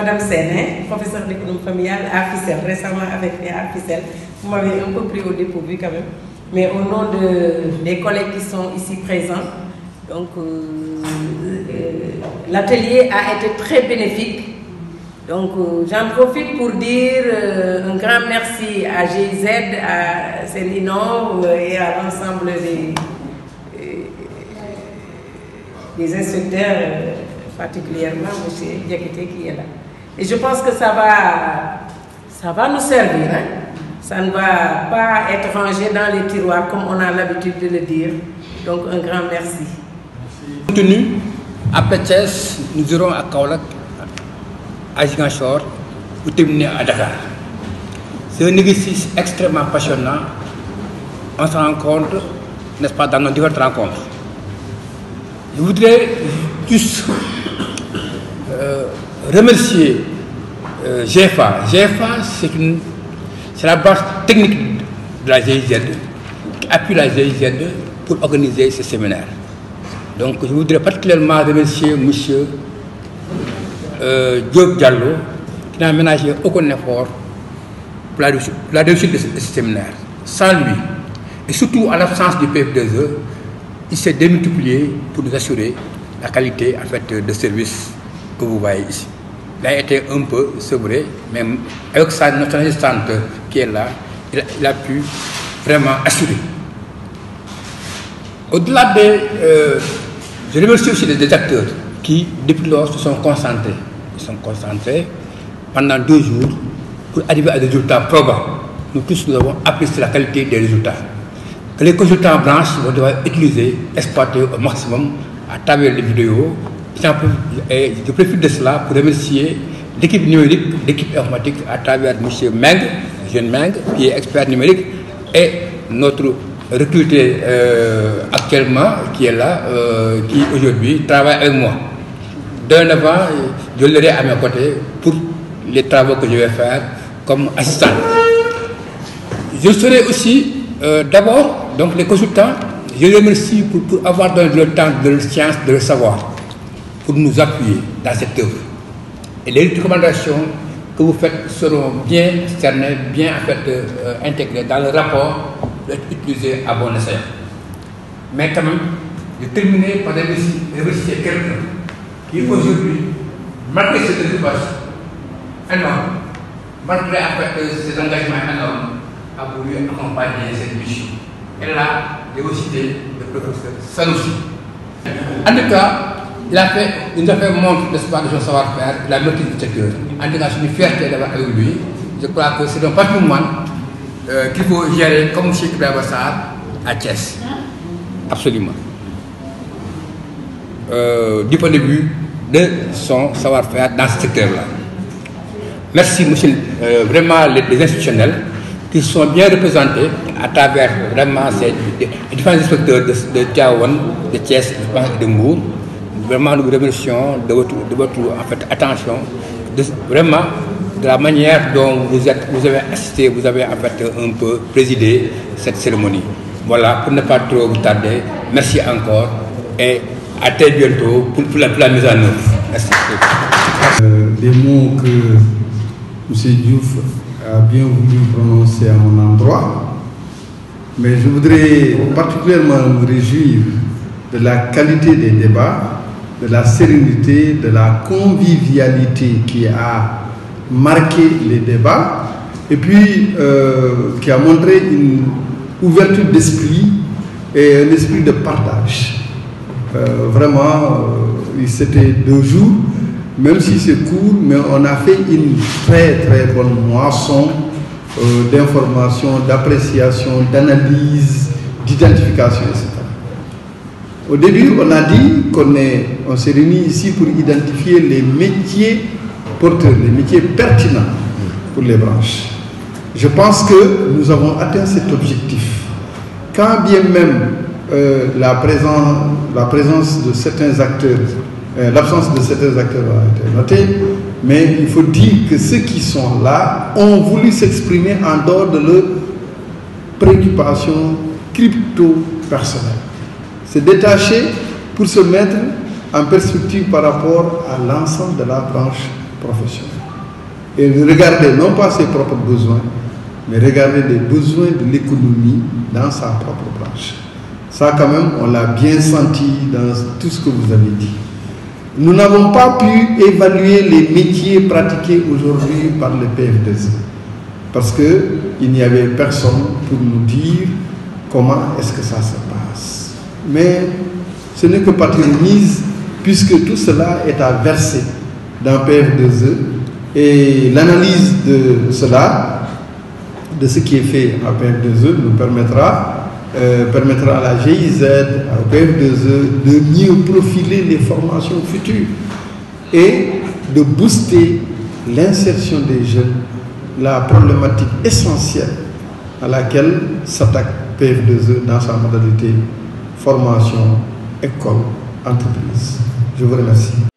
Madame Séné, professeure d'économie familiale à Fissel, récemment affectée à Fissel. Vous m'avez un peu pris au dépourvu quand même. Mais au nom des collègues qui sont ici présents, donc l'atelier a été très bénéfique. Donc j'en profite pour dire un grand merci à GIZ, à Célinor et à l'ensemble des instructeurs, particulièrement M. Diakité qui est là. Et je pense que ça va nous servir. Hein? Ça ne va pas être rangé dans les tiroirs comme on a l'habitude de le dire. Donc un grand merci. Tenu après Thiès, nous irons à Kaolack, à Ziguinchor, pour terminer à Dakar. C'est un exercice extrêmement passionnant. On se rend compte, n'est-ce pas, dans nos diverses rencontres. Je voudrais juste remercier GFA. GFA, c'est la base technique de la GIZ qui appuie la GIZ pour organiser ce séminaire. Donc je voudrais particulièrement remercier M. Diop Diallo qui n'a ménagé aucun effort pour la réussite de ce séminaire. Sans lui, et surtout à l'absence du PF2E, il s'est démultiplié pour nous assurer la qualité en fait, de service que vous voyez ici. Il a été un peu sevré, mais avec notre assistante qui est là, il a pu vraiment assurer. Au-delà je remercie aussi les acteurs qui, depuis lors, se sont concentrés. Ils sont concentrés pendant 2 jours pour arriver à des résultats probants. Nous tous, nous avons apprécié la qualité des résultats. Que les consultants branches vont devoir utiliser, exploiter au maximum à travers les vidéos. Et je profite de cela pour remercier l'équipe numérique, l'équipe informatique à travers M. Meng, jeune Meng, qui est expert numérique, et notre recruté actuellement, qui est là, qui aujourd'hui travaille avec moi. Dorénavant, je l'aurai à mes côtés pour les travaux que je vais faire comme assistant. Je serai aussi d'abord, donc les consultants, je les remercie pour avoir donné le temps de leur science, de leur savoir, pour nous appuyer dans cette œuvre. Et les recommandations que vous faites seront bien cernées, bien en fait, intégrées dans le rapport d'être utilisé à bon escient. Mais quand même, je terminerai par remercier quelqu'un qui aujourd'hui, malgré cette résultats énorme, malgré en fait, ces engagements énormes, a voulu accompagner cette mission. Et là, je vais citer le professeur Sanoussi. En tout cas, il nous a fait montre de son savoir-faire, la maîtrise du secteur. En tout cas, je suis fierté d'avoir avec lui. Je crois que c'est un patrimoine qu'il faut gérer comme M. Kibabassar à Thiès. Absolument. Du point de vue de son savoir-faire dans ce secteur-là. Merci, monsieur, vraiment les institutionnels qui sont bien représentés à travers vraiment ces différents inspecteurs de Tiawan, de Thiès, de Mbour. Vraiment, nous vous remercions de votre en fait, attention, vraiment de la manière dont vous avez assisté, vous avez en fait un peu présidé cette cérémonie. Voilà, pour ne pas trop vous tarder, merci encore et à très bientôt pour la mise en œuvre. Merci. Les mots que M. Diouf a bien voulu prononcer à mon endroit, mais je voudrais particulièrement me réjouir de la qualité des débats, de la sérénité, de la convivialité qui a marqué les débats et puis qui a montré une ouverture d'esprit et un esprit de partage. Vraiment, c'était 2 jours, même si c'est court, mais on a fait une très bonne moisson d'informations, d'appréciation, d'analyse, d'identification, etc. Au début, on a dit qu'on s'est réunis ici pour identifier les métiers porteurs, les métiers pertinents pour les branches. Je pense que nous avons atteint cet objectif. Quand bien même la présence de certains acteurs, l'absence de certains acteurs a été notée, mais il faut dire que ceux qui sont là ont voulu s'exprimer en dehors de leurs préoccupations crypto-personnelles. Se détacher pour se mettre en perspective par rapport à l'ensemble de la branche professionnelle. Et regarder non pas ses propres besoins, mais regarder les besoins de l'économie dans sa propre branche. Ça, quand même, on l'a bien senti dans tout ce que vous avez dit. Nous n'avons pas pu évaluer les métiers pratiqués aujourd'hui par le PF2E parce qu'il n'y avait personne pour nous dire comment est-ce que ça se passe. Mais ce n'est que partie remise puisque tout cela est à verser dans PF2E et l'analyse de cela, de ce qui est fait à PF2E, nous permettra à la GIZ, au PF2E, de mieux profiler les formations futures et de booster l'insertion des jeunes, la problématique essentielle à laquelle s'attaque PF2E dans sa modalité formation, école, entreprise. Je vous remercie.